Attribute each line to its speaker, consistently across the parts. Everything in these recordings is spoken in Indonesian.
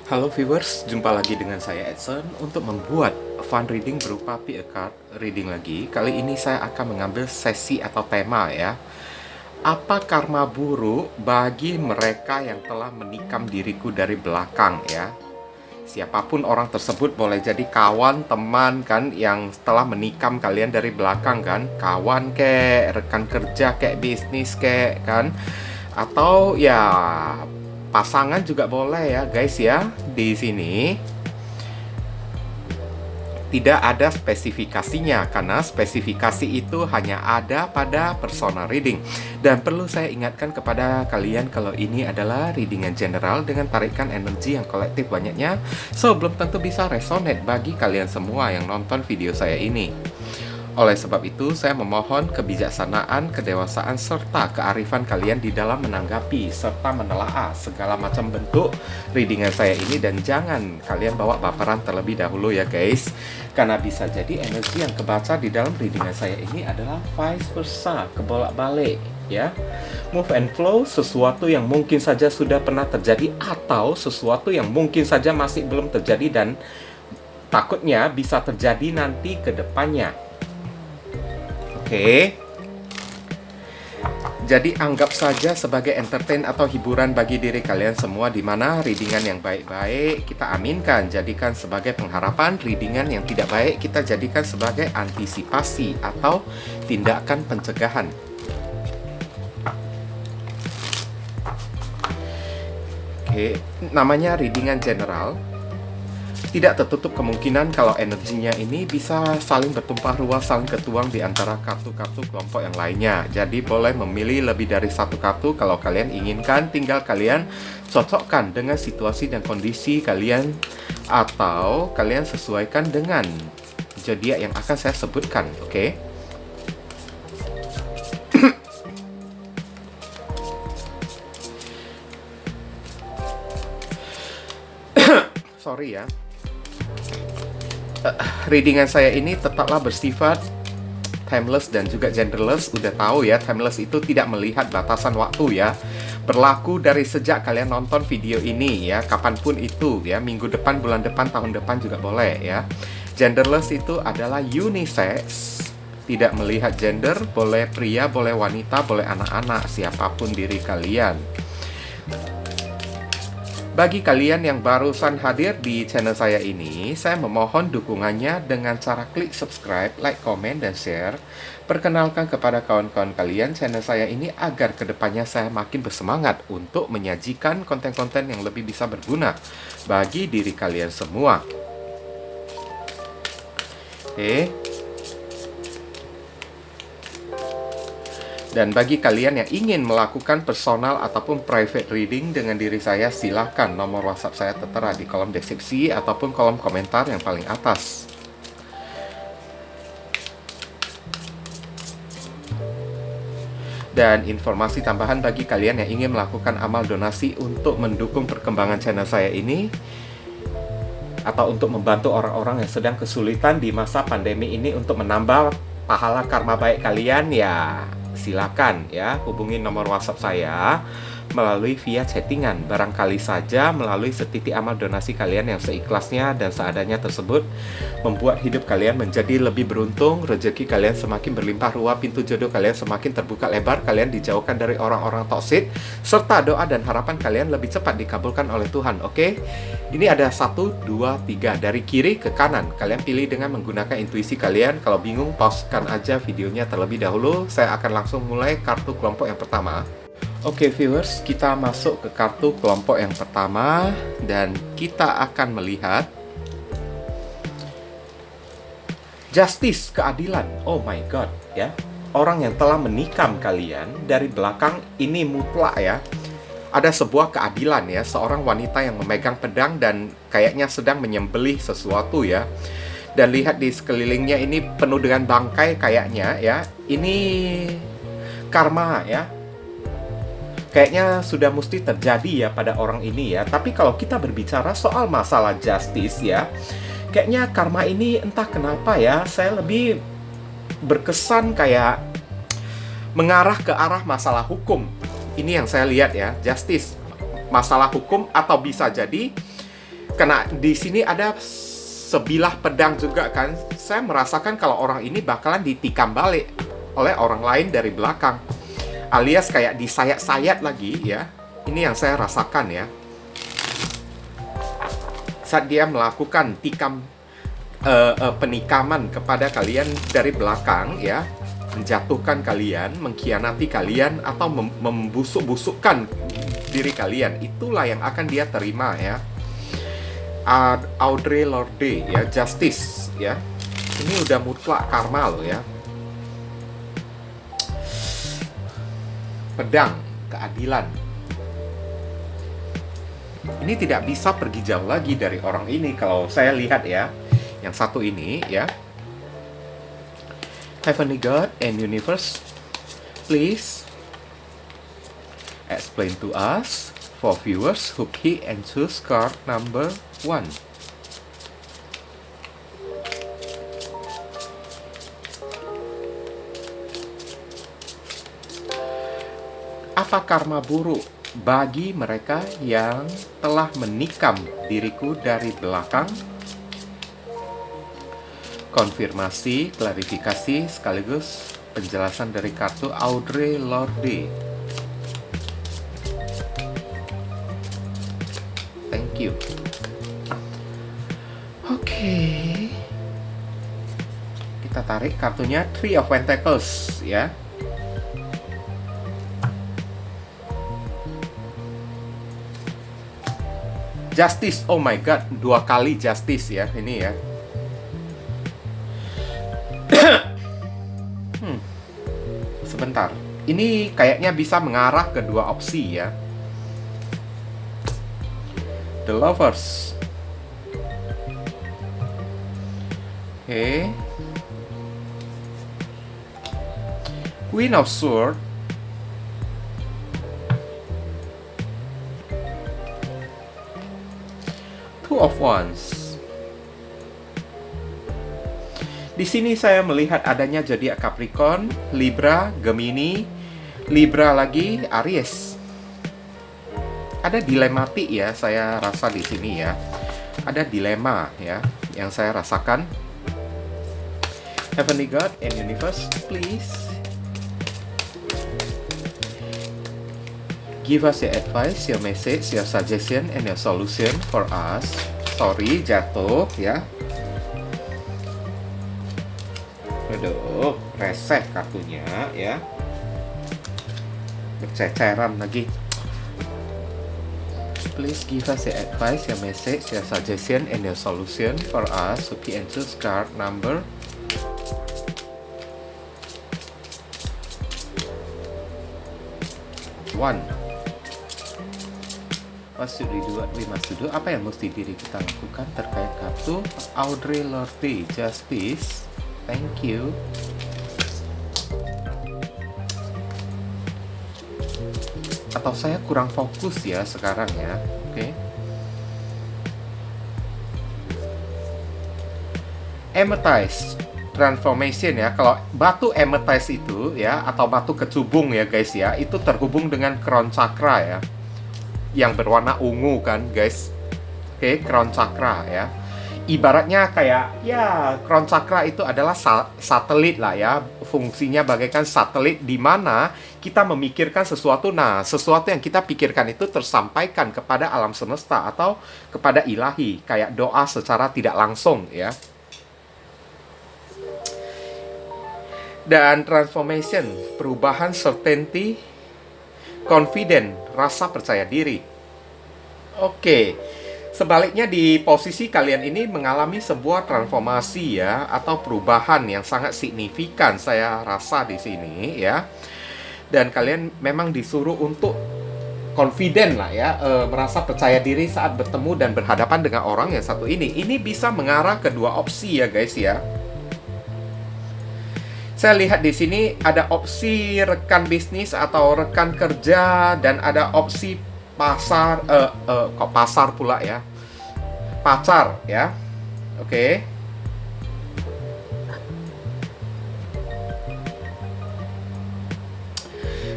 Speaker 1: Halo viewers, jumpa lagi dengan saya Edson untuk membuat fun reading berupa pick a card reading lagi. Kali ini saya akan mengambil sesi atau tema ya. Apa karma buruk bagi mereka yang telah menikam diriku dari belakang ya? Siapapun orang tersebut, boleh jadi kawan, teman kan, yang telah menikam kalian dari belakang kan, kawan kek, rekan kerja kek, bisnis kek kan, atau ya pasangan juga boleh ya guys ya. Di sini tidak ada spesifikasinya karena spesifikasi itu hanya ada pada personal reading. Dan perlu saya ingatkan kepada kalian kalau ini adalah reading yang general dengan tarikan energi yang kolektif banyaknya, so belum tentu bisa resonate bagi kalian semua yang nonton video saya ini. Oleh sebab itu, saya memohon kebijaksanaan, kedewasaan, serta kearifan kalian di dalam menanggapi serta menelaah segala macam bentuk readingan saya ini. Dan jangan kalian bawa baperan terlebih dahulu ya guys, karena bisa jadi energi yang kebaca di dalam readingan saya ini adalah vice versa, kebolak-balik ya. Move and flow, sesuatu yang mungkin saja sudah pernah terjadi atau sesuatu yang mungkin saja masih belum terjadi dan takutnya bisa terjadi nanti ke depannya. Oke. Jadi anggap saja sebagai entertain atau hiburan bagi diri kalian semua, di mana readingan yang baik-baik kita aminkan, jadikan sebagai pengharapan. Readingan yang tidak baik kita jadikan sebagai antisipasi atau tindakan pencegahan. Oke, namanya readingan general. Tidak tertutup kemungkinan kalau energinya ini bisa saling bertumpah ruah, saling ketuang di antara kartu-kartu kelompok yang lainnya. Jadi boleh memilih lebih dari satu kartu kalau kalian inginkan. Tinggal kalian cocokkan dengan situasi dan kondisi kalian, atau kalian sesuaikan dengan zodiak yang akan saya sebutkan. Oke? Sorry ya. Readingan saya ini tetaplah bersifat timeless dan juga genderless. Udah tahu ya, timeless itu tidak melihat batasan waktu ya. Berlaku dari sejak kalian nonton video ini ya, kapanpun itu ya, minggu depan, bulan depan, tahun depan juga boleh ya. Genderless itu adalah unisex, tidak melihat gender, boleh pria, boleh wanita, boleh anak-anak, siapapun diri kalian. Bagi kalian yang barusan hadir di channel saya ini, saya memohon dukungannya dengan cara klik subscribe, like, komen, dan share. Perkenalkan kepada kawan-kawan kalian channel saya ini agar kedepannya saya makin bersemangat untuk menyajikan konten-konten yang lebih bisa berguna bagi diri kalian semua. Oke. Dan bagi kalian yang ingin melakukan personal ataupun private reading dengan diri saya, silakan. Nomor WhatsApp saya tertera di kolom deskripsi ataupun kolom komentar yang paling atas. Dan informasi tambahan bagi kalian yang ingin melakukan amal donasi untuk mendukung perkembangan channel saya ini, atau untuk membantu orang-orang yang sedang kesulitan di masa pandemi ini untuk menambah pahala karma baik kalian, ya silakan ya hubungi nomor WhatsApp saya melalui via chattingan. Barangkali saja melalui setitik amal donasi kalian yang seikhlasnya dan seadanya tersebut membuat hidup kalian menjadi lebih beruntung, rezeki kalian semakin berlimpah ruah, pintu jodoh kalian semakin terbuka lebar, kalian dijauhkan dari orang-orang toksik, serta doa dan harapan kalian lebih cepat dikabulkan oleh Tuhan. Oke? Ini ada 1, 2, 3 dari kiri ke kanan. Kalian pilih dengan menggunakan intuisi kalian. Kalau bingung, pausekan aja videonya terlebih dahulu. Saya akan langsung mulai kartu kelompok yang pertama. Oke viewers, kita masuk ke kartu kelompok yang pertama dan kita akan melihat justice, keadilan. Oh my god ya. Orang yang telah menikam kalian dari belakang ini mutlak ya. Ada sebuah keadilan ya, seorang wanita yang memegang pedang dan kayaknya sedang menyembelih sesuatu ya. Dan lihat di sekelilingnya ini penuh dengan bangkai kayaknya ya. Ini karma ya. Kayaknya sudah mesti terjadi ya pada orang ini ya. Tapi kalau kita berbicara soal masalah justice ya, kayaknya karma ini entah kenapa ya, saya lebih berkesan kayak mengarah ke arah masalah hukum. Ini yang saya lihat ya, justice, masalah hukum, atau bisa jadi Karena di sini ada sebilah pedang juga kan. Saya merasakan kalau orang ini bakalan ditikam balik oleh orang lain dari belakang. Alias kayak disayat-sayat lagi ya. Ini yang saya rasakan ya. Saat dia melakukan penikaman kepada kalian dari belakang ya, menjatuhkan kalian, mengkhianati kalian, atau membusuk-busukkan diri kalian, itulah yang akan dia terima ya. Audre Lorde ya, justice ya. Ini udah mutlak karma loh ya. Pedang, keadilan. Ini tidak bisa pergi jauh lagi dari orang ini kalau saya lihat ya. Yang satu ini ya. Heavenly God and Universe, please explain to us for viewers who key and choose card number 1. Apa karma buruk bagi mereka yang telah menikam diriku dari belakang? Konfirmasi, klarifikasi, sekaligus penjelasan dari kartu Audre Lorde. Thank you. Oke. Kita tarik kartunya Three of Pentacles ya. Justice, oh my god, 2 kali justice ya ini ya. Sebentar, ini kayaknya bisa mengarah ke 2 opsi ya. The Lovers. Oke. Queen of Swords. Two of Wands. Di sini saya melihat adanya zodiak Capricorn, Libra, Gemini, Libra lagi, Aries. Ada dilematik ya, saya rasa di sini ya. Ada dilema ya yang saya rasakan. Heavenly God and Universe, please give us your advice, your message, your suggestion, and your solution for us. Sorry, jatuh ya. Aduh, reseh kartunya ya. Berceceran lagi. Please give us your advice, your message, your suggestion, and your solution for us to be and choose card number 1. What should we do? What we must do? Apa yang mesti diri kita lakukan terkait kartu Audre Lorde, Justice. Thank you. Atau saya kurang fokus ya sekarang ya. Oke. Amethyst transformation ya. Kalau batu amethyst itu ya, atau batu kecubung ya guys ya, itu terhubung dengan crown chakra ya, yang berwarna ungu kan guys. Oke, crown chakra ya. Ibaratnya kayak ya, crown chakra itu adalah satelit lah ya. Fungsinya bagaikan satelit di mana kita memikirkan sesuatu. Nah, sesuatu yang kita pikirkan itu tersampaikan kepada alam semesta atau kepada ilahi, kayak doa secara tidak langsung ya. Dan transformation, perubahan, certainty, confident, rasa percaya diri. Oke. Sebaliknya di posisi kalian ini mengalami sebuah transformasi ya, atau perubahan yang sangat signifikan saya rasa di sini ya. Dan kalian memang disuruh untuk confident lah ya, merasa percaya diri saat bertemu dan berhadapan dengan orang yang satu ini. Ini bisa mengarah ke 2 opsi ya guys ya. Saya lihat di sini ada opsi rekan bisnis atau rekan kerja, dan ada opsi pasar, kok pasar pula ya, pacar ya. Oke.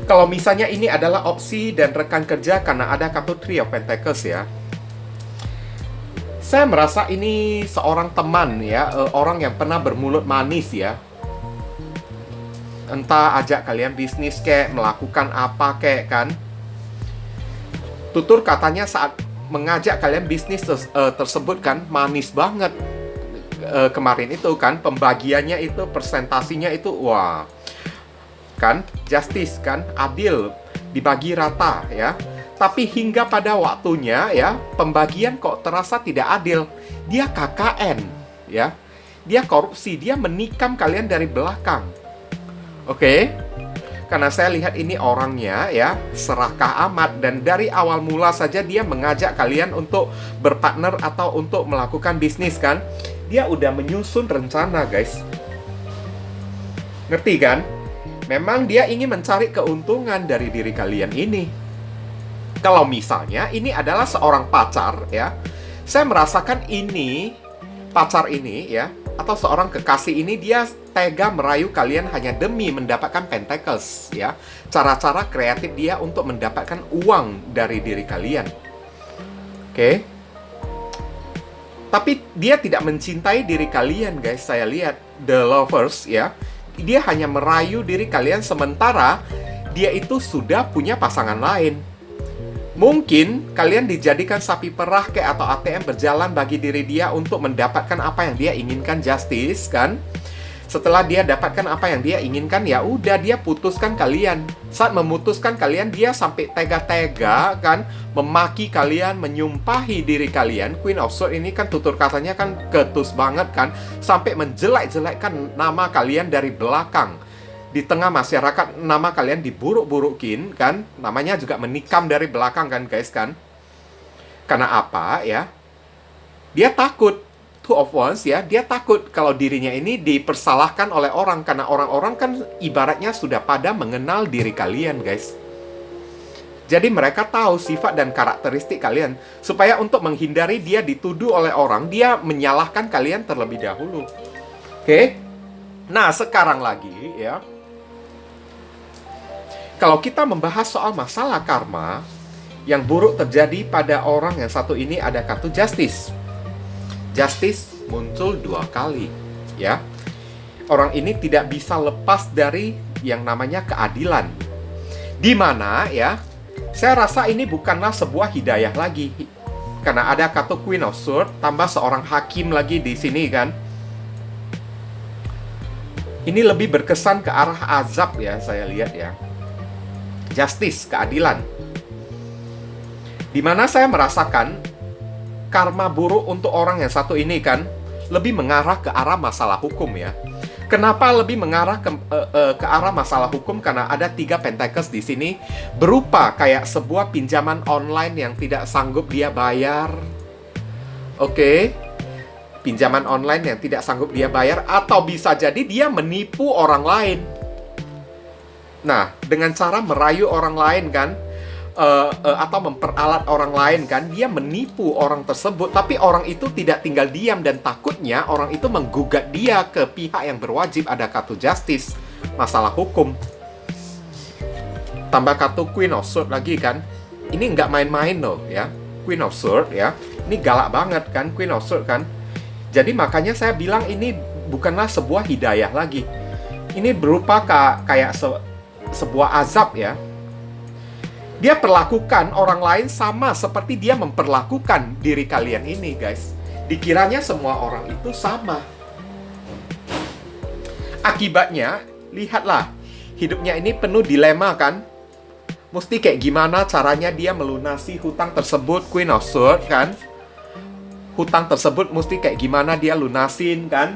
Speaker 1: Kalau misalnya ini adalah opsi dan rekan kerja karena ada kartu Three of Pentacles ya. Saya merasa ini seorang teman ya, orang yang pernah bermulut manis ya. Entah ajak kalian bisnis kek, melakukan apa kek kan. Tutur katanya saat mengajak kalian bisnis tersebut kan manis banget. Kemarin itu kan pembagiannya itu, presentasinya itu wah. Kan justice kan, adil, dibagi rata ya. Tapi hingga pada waktunya ya, pembagian kok terasa tidak adil. Dia KKN ya. Dia korupsi, dia menikam kalian dari belakang. Oke? Karena saya lihat ini orangnya ya, serakah amat, dan dari awal mula saja dia mengajak kalian untuk berpartner atau untuk melakukan bisnis kan. Dia udah menyusun rencana, guys. Ngerti kan? Memang dia ingin mencari keuntungan dari diri kalian ini. Kalau misalnya ini adalah seorang pacar ya, saya merasakan ini pacar ini ya, atau seorang kekasih ini dia tega merayu kalian hanya demi mendapatkan pentacles ya. Cara-cara kreatif dia untuk mendapatkan uang dari diri kalian. Oke. Tapi dia tidak mencintai diri kalian, guys. Saya lihat the lovers ya. Dia hanya merayu diri kalian sementara dia itu sudah punya pasangan lain. Mungkin kalian dijadikan sapi perah kayak atau ATM berjalan bagi diri dia untuk mendapatkan apa yang dia inginkan, justice kan. Setelah dia dapatkan apa yang dia inginkan, ya udah dia putuskan kalian. Saat memutuskan kalian, dia sampai tega-tega kan memaki kalian, menyumpahi diri kalian. Queen of Swords ini kan tutur katanya kan ketus banget kan, sampai menjelek-jelekkan nama kalian dari belakang. Di tengah masyarakat nama kalian diburuk-burukin kan, namanya juga menikam dari belakang kan guys kan. Karena apa ya? Dia takut, Two of Wands ya, dia takut kalau dirinya ini dipersalahkan oleh orang, karena orang-orang kan ibaratnya sudah pada mengenal diri kalian guys. Jadi mereka tahu sifat dan karakteristik kalian, supaya untuk menghindari dia dituduh oleh orang, dia menyalahkan kalian terlebih dahulu. Oke? Nah sekarang lagi ya, kalau kita membahas soal masalah karma yang buruk terjadi pada orang yang satu ini, ada kartu Justice. Justice muncul 2 kali, ya. Orang ini tidak bisa lepas dari yang namanya keadilan. Di mana ya, saya rasa ini bukanlah sebuah hidayah lagi. Karena ada kartu Queen of Swords tambah seorang hakim lagi di sini kan. Ini lebih berkesan ke arah azab ya, saya lihat ya. Justice, keadilan. Dimana saya merasakan karma buruk untuk orang yang satu ini kan lebih mengarah ke arah masalah hukum ya. Kenapa lebih mengarah ke arah masalah hukum? Karena ada 3 pentacles di sini, berupa kayak sebuah pinjaman online yang tidak sanggup dia bayar. Oke. Pinjaman online yang tidak sanggup dia bayar, atau bisa jadi dia menipu orang lain. Nah, dengan cara merayu orang lain kan, atau memperalat orang lain kan, dia menipu orang tersebut, tapi orang itu tidak tinggal diam, dan takutnya orang itu menggugat dia ke pihak yang berwajib. Ada kartu Justice, masalah hukum. Tambah kartu Queen of Swords lagi kan. Ini nggak main-main loh ya, Queen of Swords ya. Ini galak banget kan, Queen of Swords kan. Jadi makanya saya bilang ini bukanlah sebuah hidayah lagi. Ini berupa kayak sebuah azab ya. Dia perlakukan orang lain sama seperti dia memperlakukan diri kalian ini guys. Dikiranya semua orang itu sama. Akibatnya, lihatlah, hidupnya ini penuh dilema kan. Mesti kayak gimana caranya dia melunasi hutang tersebut, Queen of Swords kan. Hutang tersebut mesti kayak gimana dia lunasin kan.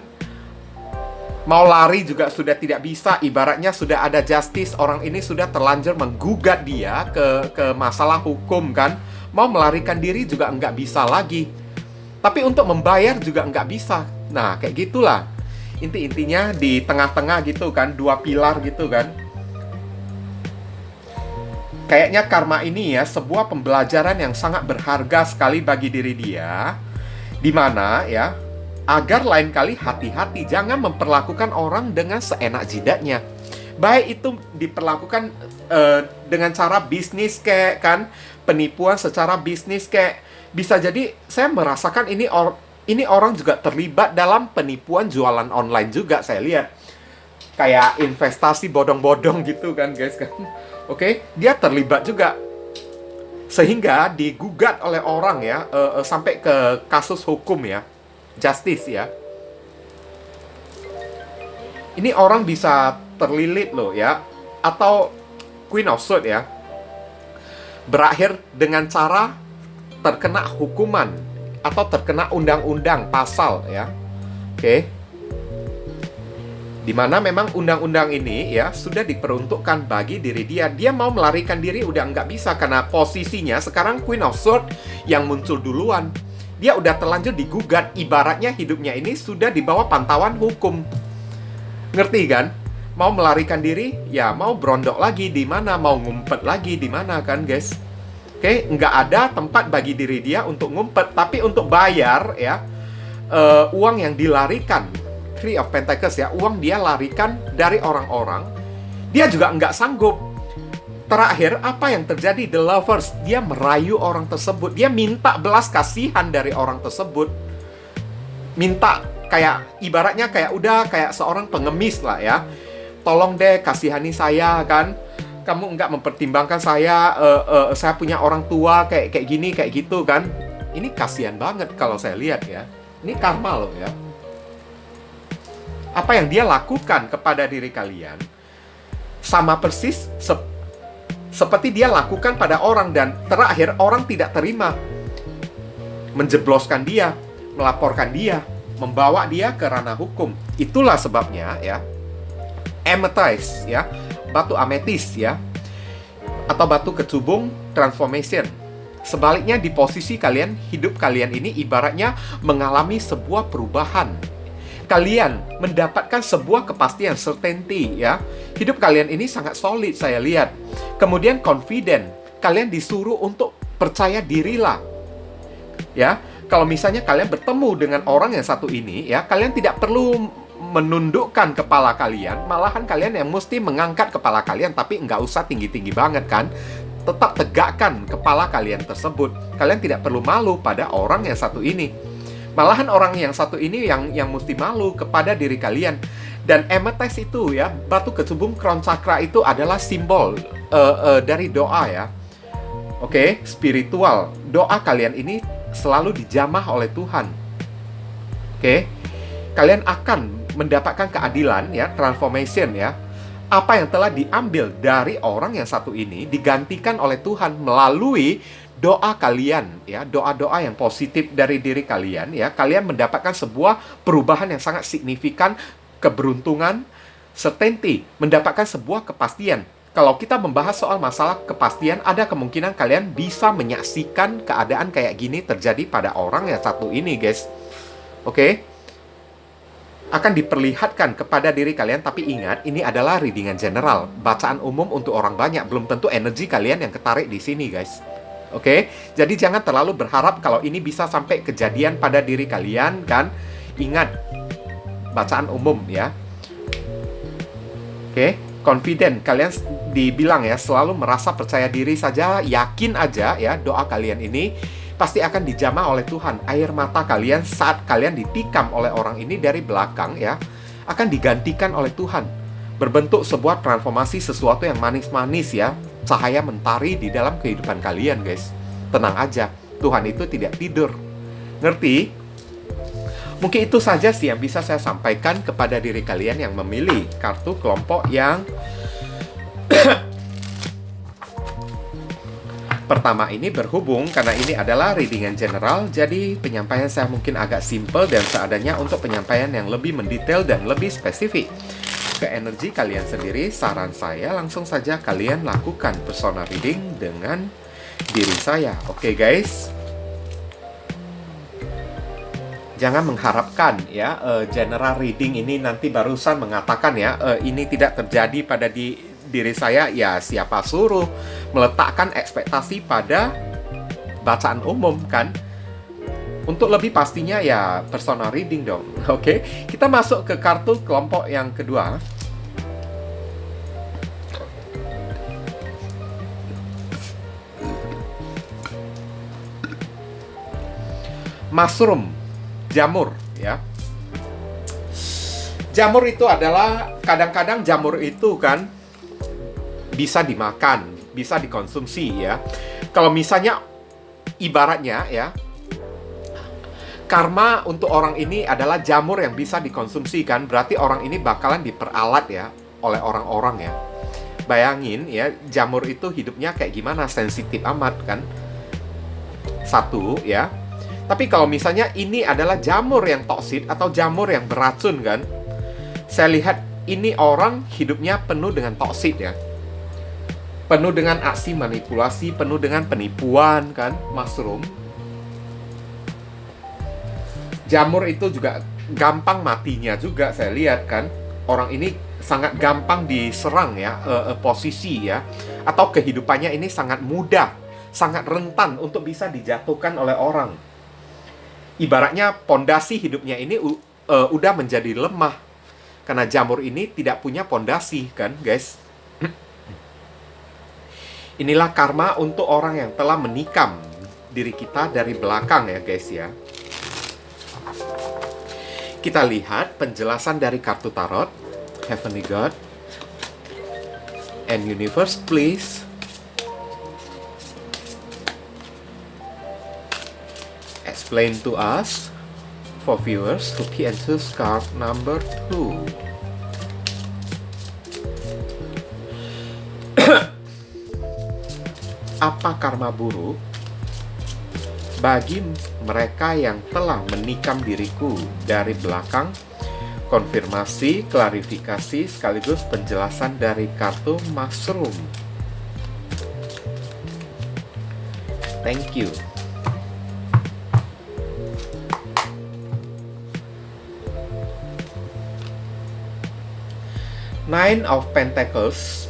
Speaker 1: Mau lari juga sudah tidak bisa. Ibaratnya sudah ada justice, orang ini sudah terlanjur menggugat dia ke masalah hukum kan. Mau melarikan diri juga nggak bisa lagi. Tapi untuk membayar juga nggak bisa. Nah kayak gitulah. Intinya di tengah-tengah gitu kan, 2 pilar gitu kan. Kayaknya karma ini ya sebuah pembelajaran yang sangat berharga sekali bagi diri dia. Di mana ya, agar lain kali hati-hati, jangan memperlakukan orang dengan seenak jidatnya. Baik itu diperlakukan dengan cara bisnis kayak kan, penipuan secara bisnis kayak, Bisa jadi saya merasakan ini orang juga terlibat dalam penipuan jualan online juga, saya lihat. Kayak investasi bodong-bodong gitu kan guys kan. Oke, dia terlibat juga. Sehingga digugat oleh orang ya, sampai ke kasus hukum ya. Justice ya. Ini orang bisa terlilit loh ya. Atau Queen of Swords ya. Berakhir dengan cara terkena hukuman atau terkena undang-undang pasal ya. Oke. Dimana memang undang-undang ini ya sudah diperuntukkan bagi diri dia. Dia mau melarikan diri udah nggak bisa karena posisinya sekarang Queen of Swords yang muncul duluan. Dia udah terlanjur digugat, ibaratnya hidupnya ini sudah di bawah pantauan hukum. Ngerti kan? Mau melarikan diri, ya mau berondok lagi di mana, mau ngumpet lagi di mana kan guys. Oke, nggak ada tempat bagi diri dia untuk ngumpet, tapi untuk bayar ya uang yang dilarikan. Three of Pentacles ya, uang dia larikan dari orang-orang, dia juga nggak sanggup. Terakhir, apa yang terjadi? The Lovers, dia merayu orang tersebut, dia minta belas kasihan dari orang tersebut, minta kayak ibaratnya kayak udah kayak seorang pengemis lah ya, tolong deh kasihani saya kan, kamu nggak mempertimbangkan saya punya orang tua kayak gini kayak gitu kan. Ini kasihan banget kalau saya lihat ya, ini karma loh ya. Apa yang dia lakukan kepada diri kalian sama persis seperti dia lakukan pada orang, dan terakhir orang tidak terima, menjebloskan dia, melaporkan dia, membawa dia ke ranah hukum. Itulah sebabnya ya, amethyst ya, batu ametis ya, atau batu kecubung transformation. Sebaliknya di posisi kalian, hidup kalian ini ibaratnya mengalami sebuah perubahan. Kalian mendapatkan sebuah kepastian, certainty ya. Hidup kalian ini sangat solid saya lihat. Kemudian confident, kalian disuruh untuk percaya dirilah. Ya, kalau misalnya kalian bertemu dengan orang yang satu ini ya, kalian tidak perlu menundukkan kepala kalian, malahan kalian yang mesti mengangkat kepala kalian, tapi nggak usah tinggi-tinggi banget kan. Tetap tegakkan kepala kalian tersebut. Kalian tidak perlu malu pada orang yang satu ini. Malahan orang yang satu ini yang mesti malu kepada diri kalian. Dan amethyst itu ya, batu kecubung crown chakra itu adalah simbol dari doa ya. Oke, spiritual. Doa kalian ini selalu dijamah oleh Tuhan. Oke, kalian akan mendapatkan keadilan ya, transformation ya. Apa yang telah diambil dari orang yang satu ini digantikan oleh Tuhan melalui doa kalian ya, doa-doa yang positif dari diri kalian ya. Kalian mendapatkan sebuah perubahan yang sangat signifikan, keberuntungan, certainty, mendapatkan sebuah kepastian. Kalau kita membahas soal masalah kepastian, ada kemungkinan kalian bisa menyaksikan keadaan kayak gini terjadi pada orang yang satu ini, guys. Oke? Akan diperlihatkan kepada diri kalian, tapi ingat, ini adalah readingan general, bacaan umum untuk orang banyak, belum tentu energi kalian yang ketarik di sini, guys. Oke, jadi jangan terlalu berharap kalau ini bisa sampai kejadian pada diri kalian kan. Ingat, bacaan umum ya. Oke, confident, kalian dibilang ya, selalu merasa percaya diri saja, yakin aja ya, doa kalian ini pasti akan dijamah oleh Tuhan. Air mata kalian saat kalian ditikam oleh orang ini dari belakang ya, akan digantikan oleh Tuhan. Berbentuk sebuah transformasi, sesuatu yang manis-manis ya. Cahaya mentari di dalam kehidupan kalian, guys. Tenang aja, Tuhan itu tidak tidur. Ngerti? Mungkin itu saja sih yang bisa saya sampaikan kepada diri kalian yang memilih kartu kelompok yang pertama ini berhubung, karena ini adalah readingan general, jadi penyampaian saya mungkin agak simple dan seadanya untuk penyampaian yang lebih mendetail dan lebih spesifik ke energi kalian sendiri. Saran saya langsung saja kalian lakukan personal reading dengan diri saya. Oke guys, jangan mengharapkan ya general reading ini nanti barusan mengatakan ya ini tidak terjadi pada diri saya. Ya siapa suruh meletakkan ekspektasi pada bacaan umum kan. Untuk lebih pastinya ya personal reading dong. Oke, kita masuk ke kartu kelompok yang kedua. mushroom, jamur ya. Jamur itu adalah, kadang-kadang jamur itu kan bisa dimakan, bisa dikonsumsi ya. Kalau misalnya ibaratnya ya, karma untuk orang ini adalah jamur yang bisa dikonsumsi kan, berarti orang ini bakalan diperalat ya oleh orang-orang ya. Bayangin ya, jamur itu hidupnya kayak gimana, sensitif amat kan. Satu ya. Tapi kalau misalnya ini adalah jamur yang toksik atau jamur yang beracun kan, saya lihat ini orang hidupnya penuh dengan toksik ya. Penuh dengan aksi manipulasi, penuh dengan penipuan kan, mushroom. Jamur itu juga gampang matinya juga saya lihat kan. Orang ini sangat gampang diserang ya, posisi ya. Atau kehidupannya ini sangat mudah, sangat rentan untuk bisa dijatuhkan oleh orang. Ibaratnya pondasi hidupnya ini udah menjadi lemah. Karena jamur ini tidak punya pondasi kan guys. Inilah karma untuk orang yang telah menikam diri kita dari belakang ya guys ya. Kita lihat penjelasan dari kartu tarot. Heavenly God and Universe, please explain to us for viewers who key answers card number 2. Apa karma buruk bagi mereka yang telah menikam diriku dari belakang? Konfirmasi, klarifikasi, sekaligus penjelasan dari kartu mushroom. Thank you. Nine of Pentacles.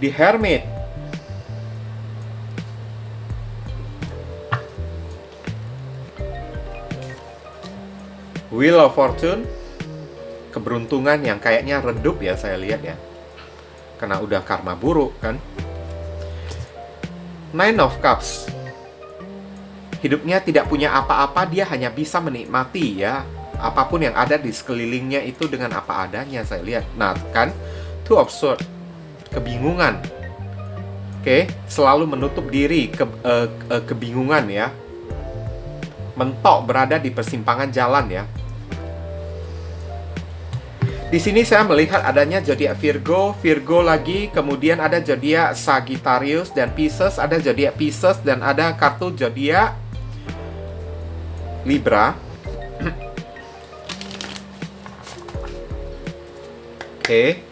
Speaker 1: The Hermit. Wheel of Fortune. Keberuntungan yang kayaknya redup ya saya lihat ya. Karena udah karma buruk kan. Nine of Cups. Hidupnya tidak punya apa-apa, dia hanya bisa menikmati ya. Apapun yang ada di sekelilingnya itu dengan apa adanya saya lihat. Nah kan, Two of Swords. Kebingungan. Oke, selalu menutup diri, kebingungan ya. Mentok berada di persimpangan jalan ya. Di sini saya melihat adanya zodiak Virgo, Virgo lagi, kemudian ada zodiak Sagittarius dan Pisces, ada zodiak Pisces dan ada kartu zodiak Libra. Oke.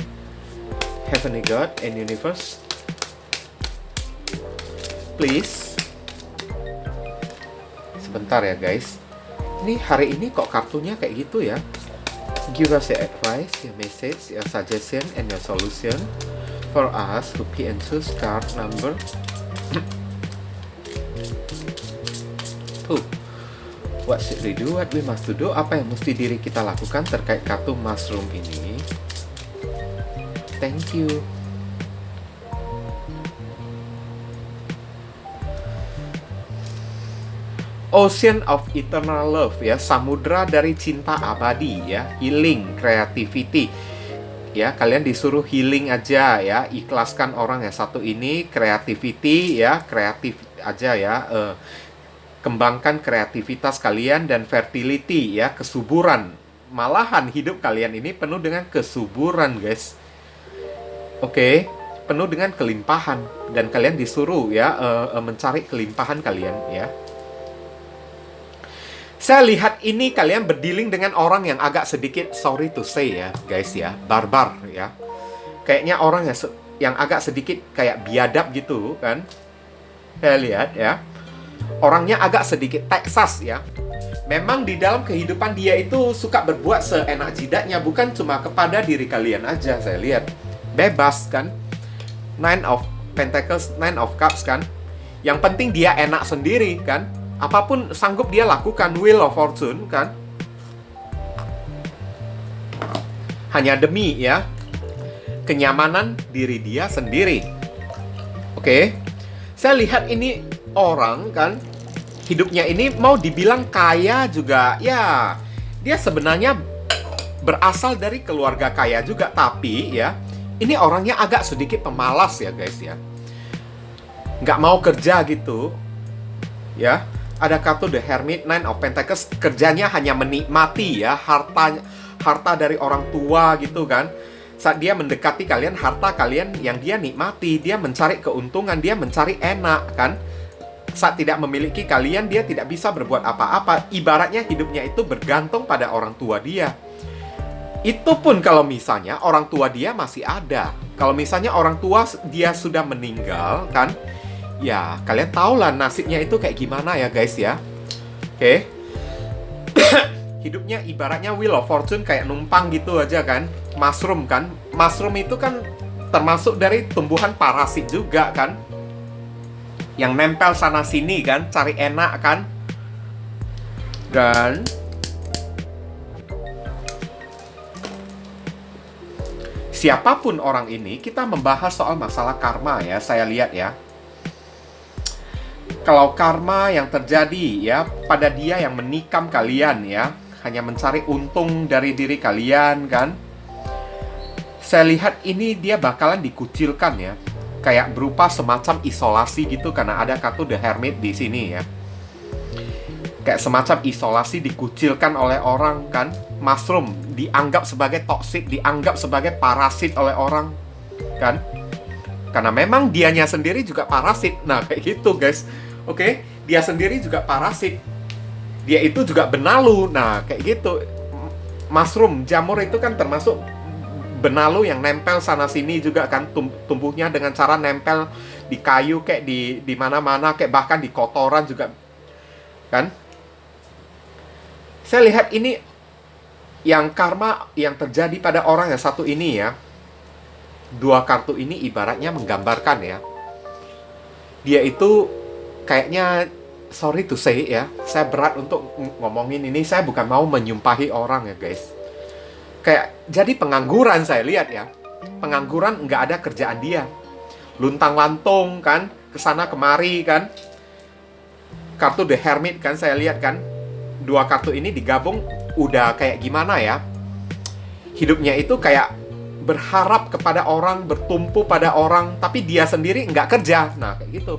Speaker 1: Heavenly God and Universe, please. Sebentar ya guys. Ini hari ini kok kartunya kayak gitu ya. Give us your advice, your message, your suggestion, and your solution for us to key and choose card number 2. What should we do? What we must do? Apa yang mesti diri kita lakukan terkait kartu mushroom ini? Thank you. Ocean of Eternal Love ya, samudra dari cinta abadi ya, healing, creativity. Ya, kalian disuruh healing aja ya, ikhlaskan orang yang satu ini, creativity ya, kreatif aja ya. Kembangkan kreativitas kalian dan fertility ya, kesuburan. Malahan hidup kalian ini penuh dengan kesuburan guys. Oke, penuh dengan kelimpahan dan kalian disuruh ya mencari kelimpahan kalian ya. Saya lihat ini kalian berdealing dengan orang yang agak sedikit, sorry to say ya guys ya, barbar ya. Kayaknya orang yang agak sedikit kayak biadab gitu kan. Saya lihat ya. Orangnya agak sedikit Texas ya. Memang di dalam kehidupan dia itu suka berbuat seenak jidatnya, bukan cuma kepada diri kalian aja saya lihat. Bebas kan. Nine of Pentacles, Nine of Cups kan. Yang penting dia enak sendiri kan. Apapun sanggup dia lakukan. Wheel of Fortune kan. Hanya demi ya kenyamanan diri dia sendiri. Oke, saya lihat ini orang kan, hidupnya ini mau dibilang kaya juga, ya dia sebenarnya berasal dari keluarga kaya juga, tapi ya ini orangnya agak sedikit pemalas ya guys ya, nggak mau kerja gitu ya. Ada kartu The Hermit, Nine of Pentacles, kerjanya hanya menikmati ya harta dari orang tua gitu kan. Saat dia mendekati kalian, harta kalian yang dia nikmati, dia mencari keuntungan, dia mencari enak kan. Saat tidak memiliki kalian, dia tidak bisa berbuat apa-apa. Ibaratnya hidupnya itu bergantung pada orang tua dia. Itu pun kalau misalnya orang tua dia masih ada. Kalau misalnya orang tua dia sudah meninggal kan, ya kalian tahulah nasibnya itu kayak gimana ya guys ya. Oke. Hidupnya ibaratnya Wheel of Fortune, kayak numpang gitu aja kan. Mushroom kan. Mushroom itu kan termasuk dari tumbuhan parasit juga kan, yang nempel sana sini kan, cari enak kan. Dan siapapun orang ini, kita membahas soal masalah karma ya, saya lihat ya. Kalau karma yang terjadi ya pada dia yang menikam kalian ya, hanya mencari untung dari diri kalian kan, saya lihat ini dia bakalan dikucilkan ya, kayak berupa semacam isolasi gitu, karena ada kartu The Hermit di sini ya. Kayak semacam isolasi, dikucilkan oleh orang kan. Mushroom dianggap sebagai toksik, dianggap sebagai parasit oleh orang kan, karena memang dianya sendiri juga parasit. Nah kayak gitu guys. Oke, dia sendiri juga parasit, dia itu juga benalu. Nah kayak gitu. Mushroom, jamur itu kan termasuk benalu yang nempel sana sini juga kan, tumbuhnya dengan cara nempel di kayu, kayak di mana-mana, kayak bahkan di kotoran juga kan. Saya lihat ini yang karma yang terjadi pada orang yang satu ini ya. Dua kartu ini ibaratnya menggambarkan ya, dia itu kayaknya, sorry to say ya, saya berat untuk ngomongin ini, saya bukan mau menyumpahi orang ya guys. Kayak jadi pengangguran saya lihat ya. Pengangguran, nggak ada kerjaan dia. Luntang-lantung kan, kesana kemari kan. Kartu The Hermit kan saya lihat kan. Dua kartu ini digabung udah kayak gimana ya. Hidupnya itu kayak berharap kepada orang, bertumpu pada orang, tapi dia sendiri nggak kerja. Nah kayak gitu.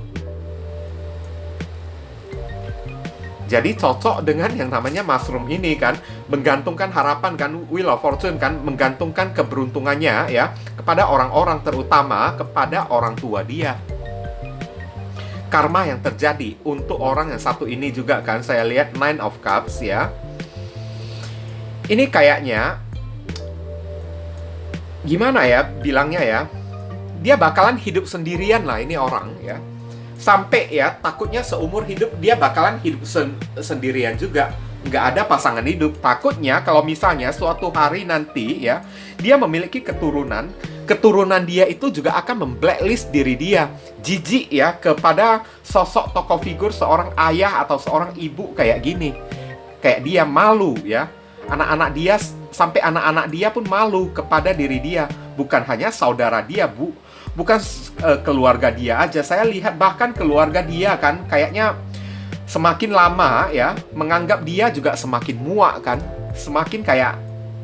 Speaker 1: Jadi cocok dengan yang namanya mushroom ini kan, menggantungkan harapan kan, Wheel of Fortune kan, menggantungkan keberuntungannya ya kepada orang-orang, terutama kepada orang tua dia. Karma yang terjadi untuk orang yang satu ini juga kan, saya lihat Nine of Cups ya. Ini kayaknya gimana ya bilangnya ya, dia bakalan hidup sendirian lah ini orang ya. Sampai ya, takutnya seumur hidup dia bakalan hidup sendirian juga. Nggak ada pasangan hidup. Takutnya kalau misalnya suatu hari nanti ya, dia memiliki keturunan, keturunan dia itu juga akan memblacklist diri dia. Jijik ya kepada sosok tokoh figur seorang ayah atau seorang ibu kayak gini. Kayak dia malu ya. Anak-anak dia, sampai anak-anak dia pun malu kepada diri dia. Bukan hanya saudara dia, bukan keluarga dia aja. Saya lihat bahkan keluarga dia kan kayaknya semakin lama ya menganggap dia juga semakin muak kan, semakin kayak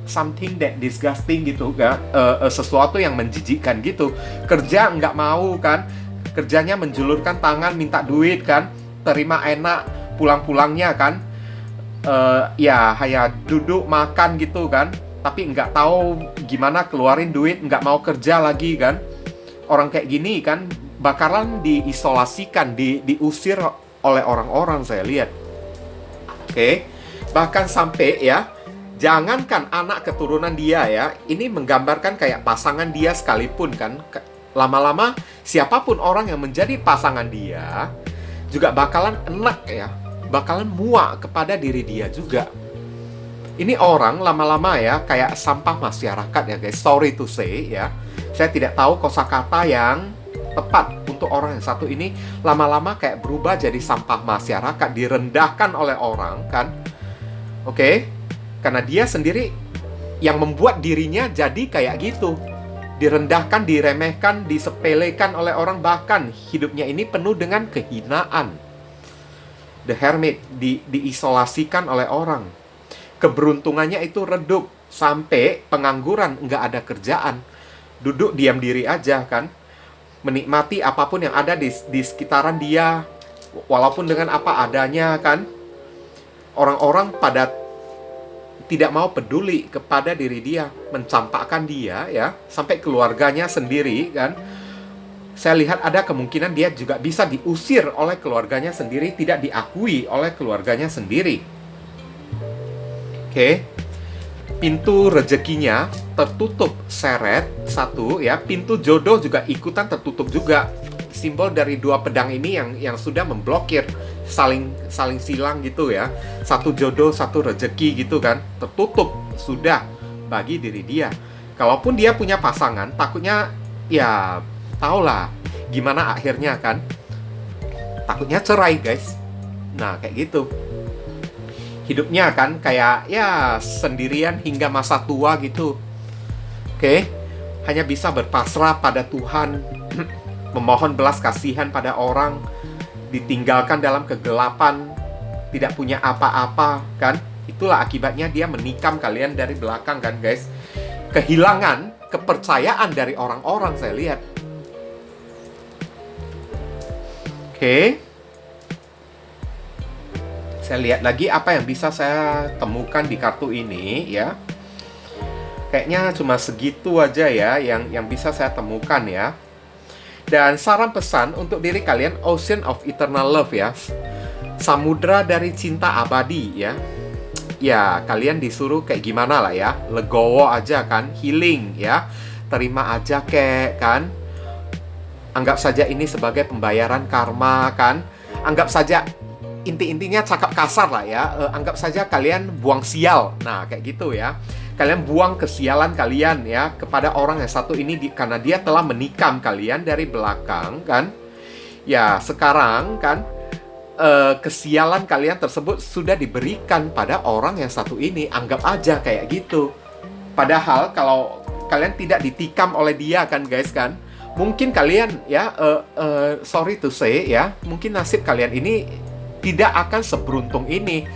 Speaker 1: something that disgusting gitu kan, sesuatu yang menjijikkan gitu. Kerja nggak mau kan, kerjanya menjulurkan tangan minta duit kan, terima enak pulang-pulangnya kan, ya hanya duduk makan gitu kan, tapi nggak tahu gimana keluarin duit, nggak mau kerja lagi kan. Orang kayak gini kan bakalan diisolasikan, diusir oleh orang-orang saya lihat. Oke. Bahkan sampai ya, jangankan anak keturunan dia ya, ini menggambarkan kayak pasangan dia sekalipun kan. Lama-lama siapapun orang yang menjadi pasangan dia juga bakalan enak ya, bakalan muak kepada diri dia juga. Ini orang lama-lama ya kayak sampah masyarakat ya guys. Sorry to say ya, saya tidak tahu kosakata yang tepat untuk orang yang satu ini. Lama-lama kayak berubah jadi sampah masyarakat, direndahkan oleh orang kan. Oke? Karena dia sendiri yang membuat dirinya jadi kayak gitu. direndahkan, diremehkan, disepelekan oleh orang, bahkan hidupnya ini penuh dengan kehinaan. The hermit diisolasikan oleh orang. Keberuntungannya itu redup sampai pengangguran, nggak ada kerjaan, duduk diam diri aja kan, menikmati apapun yang ada di sekitaran dia, walaupun dengan apa adanya kan. Orang-orang pada tidak mau peduli kepada diri dia, mencampakkan dia ya, sampai keluarganya sendiri kan. Saya lihat ada kemungkinan dia juga bisa diusir oleh keluarganya sendiri, tidak diakui oleh keluarganya sendiri. Oke. Pintu rezekinya tertutup seret satu ya, pintu jodoh juga ikutan tertutup juga. Simbol dari dua pedang ini yang sudah memblokir, saling silang gitu ya. Satu jodoh, satu rezeki gitu kan, tertutup sudah bagi diri dia. Kalaupun dia punya pasangan, takutnya ya tahulah gimana akhirnya kan. Takutnya cerai, guys. Nah, kayak gitu. Hidupnya kan kayak ya sendirian hingga masa tua gitu. Oke. Hanya bisa berpasrah pada Tuhan, memohon belas kasihan pada orang, ditinggalkan dalam kegelapan, tidak punya apa-apa kan. Itulah akibatnya dia menikam kalian dari belakang kan, guys. Kehilangan kepercayaan dari orang-orang, saya lihat. Oke. Saya lihat lagi apa yang bisa saya temukan di kartu ini ya. Kayaknya cuma segitu aja ya yang bisa saya temukan ya. Dan saran pesan untuk diri kalian, Ocean of Eternal Love ya. Samudra dari cinta abadi ya. Ya, kalian disuruh kayak gimana lah ya. Legowo aja kan, healing ya. Terima aja kek kan. Anggap saja ini sebagai pembayaran karma kan. Anggap saja inti-intinya cakap kasar lah ya. Anggap saja kalian buang sial. Nah, kayak gitu ya. Kalian buang kesialan kalian ya kepada orang yang satu ini karena dia telah menikam kalian dari belakang kan. Ya, sekarang kan kesialan kalian tersebut sudah diberikan pada orang yang satu ini. Anggap aja kayak gitu. Padahal kalau kalian tidak ditikam oleh dia kan guys kan, mungkin kalian ya sorry to say ya, mungkin nasib kalian ini tidak akan seberuntung ini.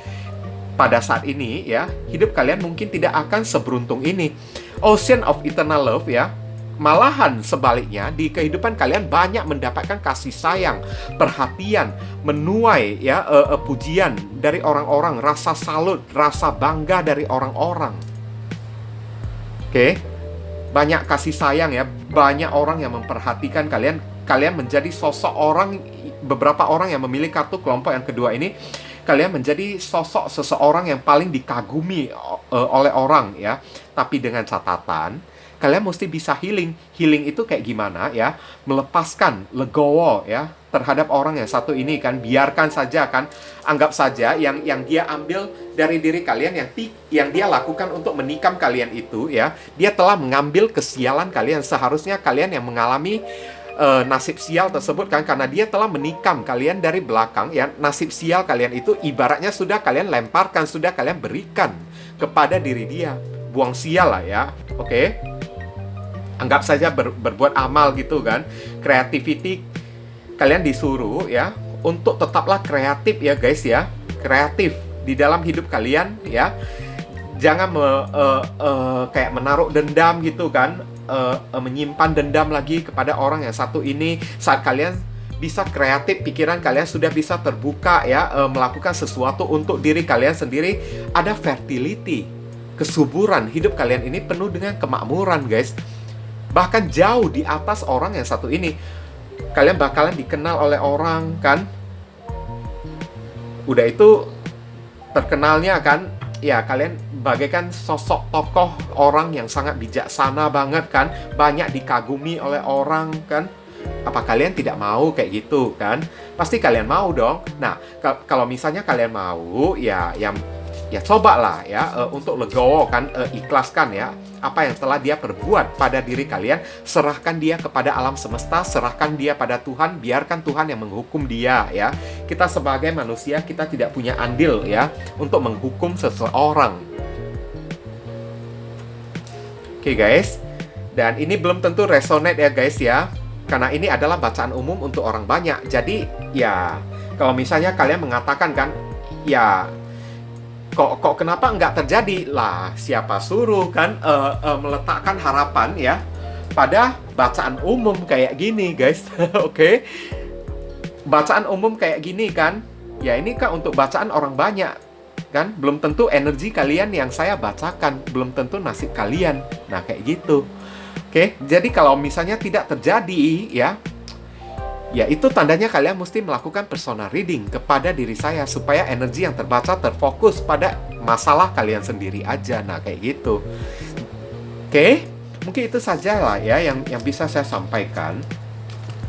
Speaker 1: Pada saat ini ya, hidup kalian mungkin tidak akan seberuntung ini. Ocean of Eternal Love ya. Malahan sebaliknya, di kehidupan kalian banyak mendapatkan kasih sayang, perhatian, menuai ya pujian dari orang-orang, rasa salut, rasa bangga dari orang-orang. Oke. Banyak kasih sayang ya, banyak orang yang memperhatikan kalian. Kalian menjadi sosok orang, beberapa orang yang memilih kartu kelompok yang kedua ini, kalian menjadi sosok seseorang yang paling dikagumi oleh orang ya. Tapi dengan catatan, kalian mesti bisa healing. Healing itu kayak gimana ya? Melepaskan, legowo ya terhadap orang yang satu ini kan. Biarkan saja kan. Anggap saja yang dia ambil dari diri kalian, yang dia lakukan untuk menikam kalian itu ya. Dia telah mengambil kesialan kalian. Seharusnya kalian yang mengalami nasib sial tersebut kan, karena dia telah menikam kalian dari belakang ya. Nasib sial kalian itu ibaratnya sudah kalian lemparkan, sudah kalian berikan kepada diri dia. Buang sial lah ya. Oke. Anggap saja berbuat amal gitu kan. Creativity, kalian disuruh ya untuk tetaplah kreatif ya guys ya. Kreatif di dalam hidup kalian ya. Jangan kayak menaruh dendam gitu kan. Menyimpan dendam lagi kepada orang yang satu ini. Saat kalian bisa kreatif, pikiran kalian sudah bisa terbuka ya, melakukan sesuatu untuk diri kalian sendiri. Ada fertility, kesuburan. Hidup kalian ini penuh dengan kemakmuran guys. Bahkan jauh di atas orang yang satu ini. Kalian bakalan dikenal oleh orang kan. Udah itu terkenalnya kan, ya kalian bagaikan sosok tokoh orang yang sangat bijaksana banget kan, banyak dikagumi oleh orang kan. Apa kalian tidak mau kayak gitu kan? Pasti kalian mau dong. Nah, kalau misalnya kalian mau ya cobalah ya untuk legowo kan, ikhlaskan ya apa yang telah dia perbuat pada diri kalian. Serahkan dia kepada alam semesta, serahkan dia pada Tuhan, biarkan Tuhan yang menghukum dia ya. Kita sebagai manusia, kita tidak punya andil ya untuk menghukum seseorang. Oke guys. Dan ini belum tentu resonate ya guys ya, karena ini adalah bacaan umum untuk orang banyak. Jadi ya, kalau misalnya kalian mengatakan kan, ya kok kenapa nggak terjadi lah, siapa suruh kan meletakkan harapan ya pada bacaan umum kayak gini guys. Oke. Bacaan umum kayak gini kan, ya ini kan untuk bacaan orang banyak kan, belum tentu energi kalian yang saya bacakan, belum tentu nasib kalian. Nah kayak gitu. Oke, jadi kalau misalnya tidak terjadi ya itu tandanya kalian mesti melakukan personal reading kepada diri saya supaya energi yang terbaca terfokus pada masalah kalian sendiri aja. Nah kayak gitu. Oke, mungkin itu saja lah ya yang bisa saya sampaikan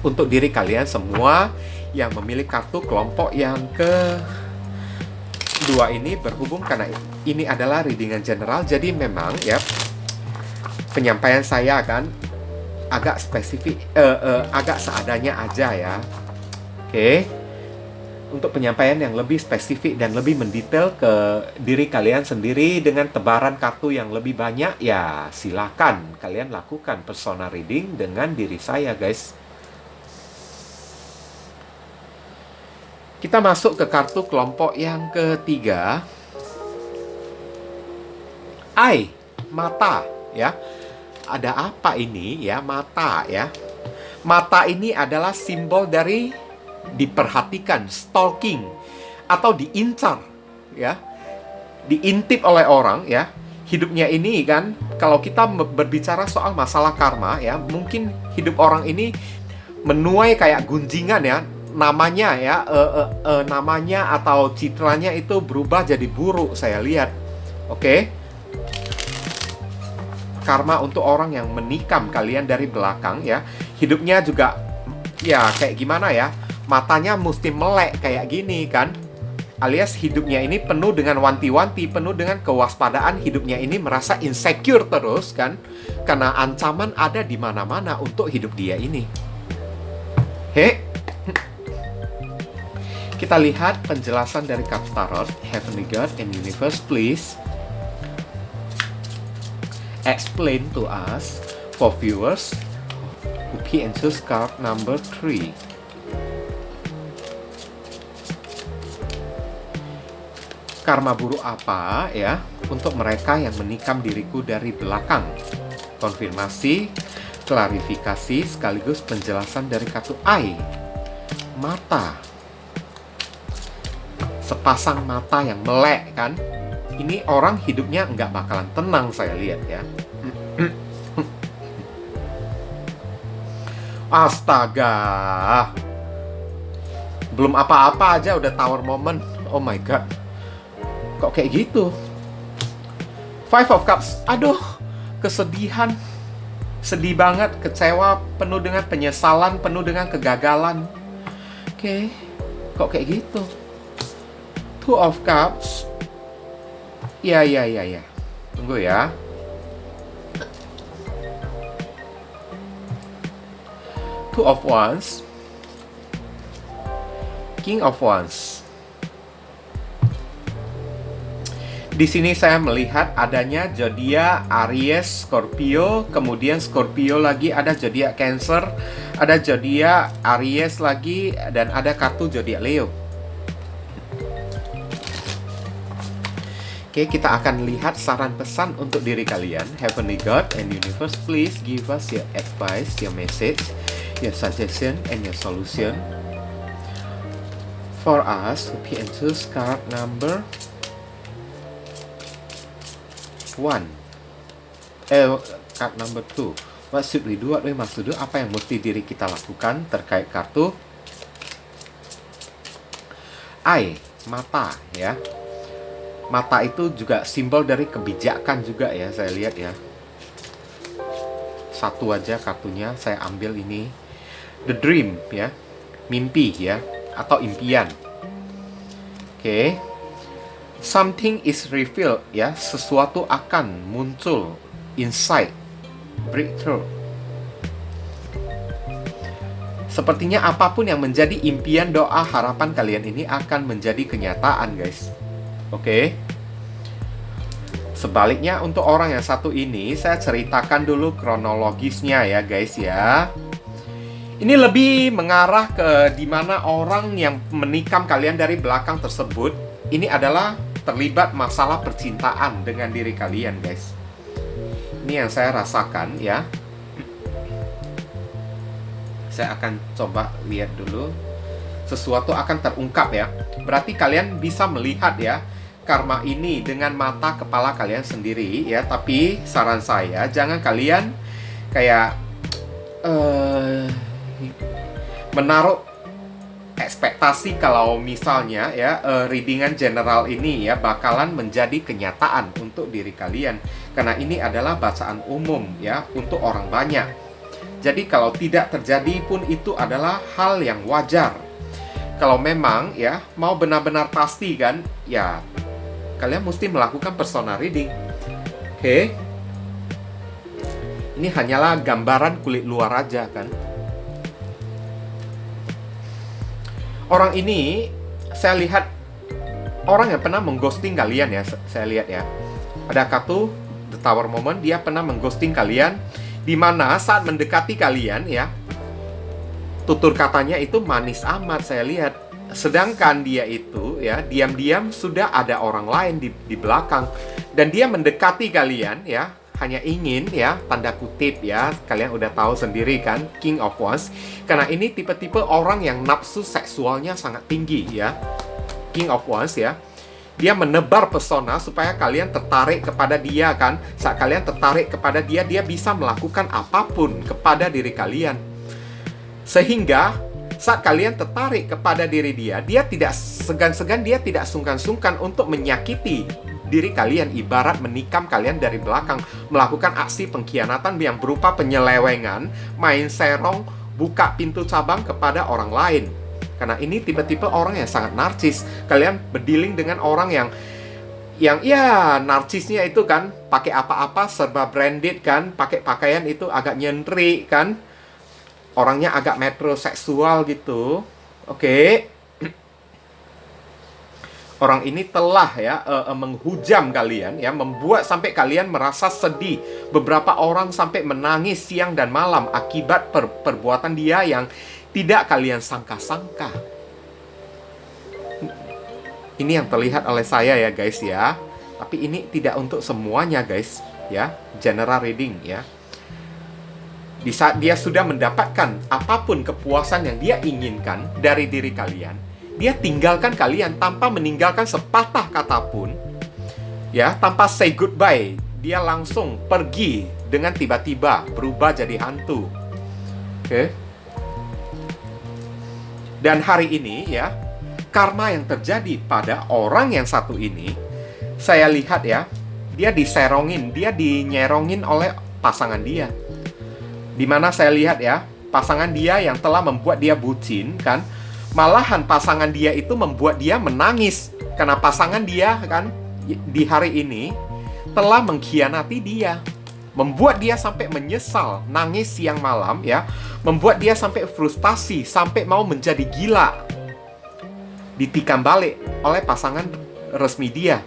Speaker 1: untuk diri kalian semua yang memilih kartu kelompok yang kedua ini, berhubung karena ini adalah readingan general, jadi memang ya penyampaian saya kan agak spesifik, agak seadanya aja ya. Oke. Untuk penyampaian yang lebih spesifik dan lebih mendetail ke diri kalian sendiri dengan tebaran kartu yang lebih banyak, ya silakan kalian lakukan personal reading dengan diri saya guys. Kita masuk ke kartu kelompok yang ketiga. Mata ya. Ada apa ini ya, mata ya. Mata ini adalah simbol dari diperhatikan, stalking, atau diincar ya. Diintip oleh orang ya. Hidupnya ini kan, kalau kita berbicara soal masalah karma ya, mungkin hidup orang ini menuai kayak gunjingan ya. Namanya ya, namanya atau citranya itu berubah jadi buruk saya lihat. Oke. Karma untuk orang yang menikam kalian dari belakang ya. Hidupnya juga ya kayak gimana ya, matanya mesti melek kayak gini kan. Alias hidupnya ini penuh dengan wanti-wanti, penuh dengan kewaspadaan. Hidupnya ini merasa insecure terus kan, karena ancaman ada di mana-mana untuk hidup dia ini. Kita lihat penjelasan dari kartu tarot. Heavenly God and Universe, please explain to us for viewers who key and choose card number 3. Karma buruk apa ya untuk mereka yang menikam diriku dari belakang? Konfirmasi, klarifikasi, sekaligus penjelasan dari kartu mata. Sepasang mata yang melek kan. Ini orang hidupnya nggak bakalan tenang saya lihat ya. Astaga. Belum apa-apa aja udah tower moment. Oh my god. Kok kayak gitu? Five of Cups. Aduh, kesedihan. Sedih banget, kecewa, penuh dengan penyesalan, penuh dengan kegagalan. Oke. Kok kayak gitu? Two of Cups. Ya. Tunggu ya. Two of Wands. King of Wands. Di sini saya melihat adanya zodiak Aries, Scorpio, kemudian Scorpio lagi, ada zodiak Cancer, ada zodiak Aries lagi, dan ada kartu zodiak Leo. Oke, kita akan lihat saran pesan untuk diri kalian. Heavenly God and Universe, please give us your advice, your message, your suggestion, and your solution for us who pick and choose card number 1. Card number 2. What should we do? What we must do? Apa yang mesti diri kita lakukan terkait kartu mata ya. Mata itu juga simbol dari kebijakan juga ya, saya lihat ya. Satu aja kartunya saya ambil ini. The Dream ya. Mimpi ya, atau impian. Oke. Something is revealed ya, sesuatu akan muncul, insight, breakthrough. Sepertinya apapun yang menjadi impian, doa, harapan kalian ini akan menjadi kenyataan guys. Oke. Sebaliknya untuk orang yang satu ini, saya ceritakan dulu kronologisnya ya guys ya. Ini lebih mengarah ke dimana orang yang menikam kalian dari belakang tersebut, ini adalah terlibat masalah percintaan dengan diri kalian guys. Ini yang saya rasakan ya. Saya akan coba lihat dulu. Sesuatu akan terungkap ya. Berarti kalian bisa melihat ya karma ini dengan mata kepala kalian sendiri ya. Tapi saran saya, jangan kalian kayak menaruh ekspektasi kalau misalnya ya readingan general ini ya bakalan menjadi kenyataan untuk diri kalian. Karena ini adalah bacaan umum ya untuk orang banyak. Jadi kalau tidak terjadi pun itu adalah hal yang wajar. Kalau memang ya mau benar-benar pasti kan, ya kalian mesti melakukan personal reading. Oke. Ini hanyalah gambaran kulit luar aja kan. Orang ini saya lihat orang yang pernah mengghosting kalian ya, saya lihat ya. Ada kartu The Tower Moment, dia pernah mengghosting kalian, di mana saat mendekati kalian ya, tutur katanya itu manis amat saya lihat. Sedangkan dia itu ya diam-diam sudah ada orang lain di belakang. Dan dia mendekati kalian ya, hanya ingin ya, tanda kutip ya, kalian udah tahu sendiri kan, King of Wands. Karena ini tipe-tipe orang yang nafsu seksualnya sangat tinggi ya, King of Wands ya. Dia menebar pesona supaya kalian tertarik kepada dia kan. Saat kalian tertarik kepada dia, dia bisa melakukan apapun kepada diri kalian. Sehingga saat kalian tertarik kepada diri dia, dia tidak segan-segan, dia tidak sungkan-sungkan untuk menyakiti diri kalian, ibarat menikam kalian dari belakang, melakukan aksi pengkhianatan yang berupa penyelewengan, main serong, buka pintu cabang kepada orang lain. Karena ini tipe-tipe orang yang sangat narsis. Kalian berdealing dengan orang yang ya narsisnya itu kan pakai apa-apa serba branded kan, pakai pakaian itu agak nyentrik kan, orangnya agak metroseksual gitu. Oke. Orang ini telah ya menghujam kalian ya, membuat sampai kalian merasa sedih. Beberapa orang sampai menangis siang dan malam akibat perbuatan dia yang tidak kalian sangka-sangka. Ini yang terlihat oleh saya ya guys ya. Tapi ini tidak untuk semuanya guys ya. General reading ya. Di saat dia sudah mendapatkan apapun kepuasan yang dia inginkan dari diri kalian, dia tinggalkan kalian tanpa meninggalkan sepatah kata pun. Ya, tanpa say goodbye. Dia langsung pergi dengan tiba-tiba berubah jadi hantu. Oke. Dan hari ini ya, karma yang terjadi pada orang yang satu ini, saya lihat ya, dia diserongin, dia dinyerongin oleh pasangan dia. Dimana saya lihat ya, pasangan dia yang telah membuat dia bucin kan, malahan pasangan dia itu membuat dia menangis. Karena pasangan dia kan, di hari ini telah mengkhianati dia, membuat dia sampai menyesal, nangis siang malam ya, membuat dia sampai frustasi, sampai mau menjadi gila. Ditikam balik oleh pasangan resmi dia.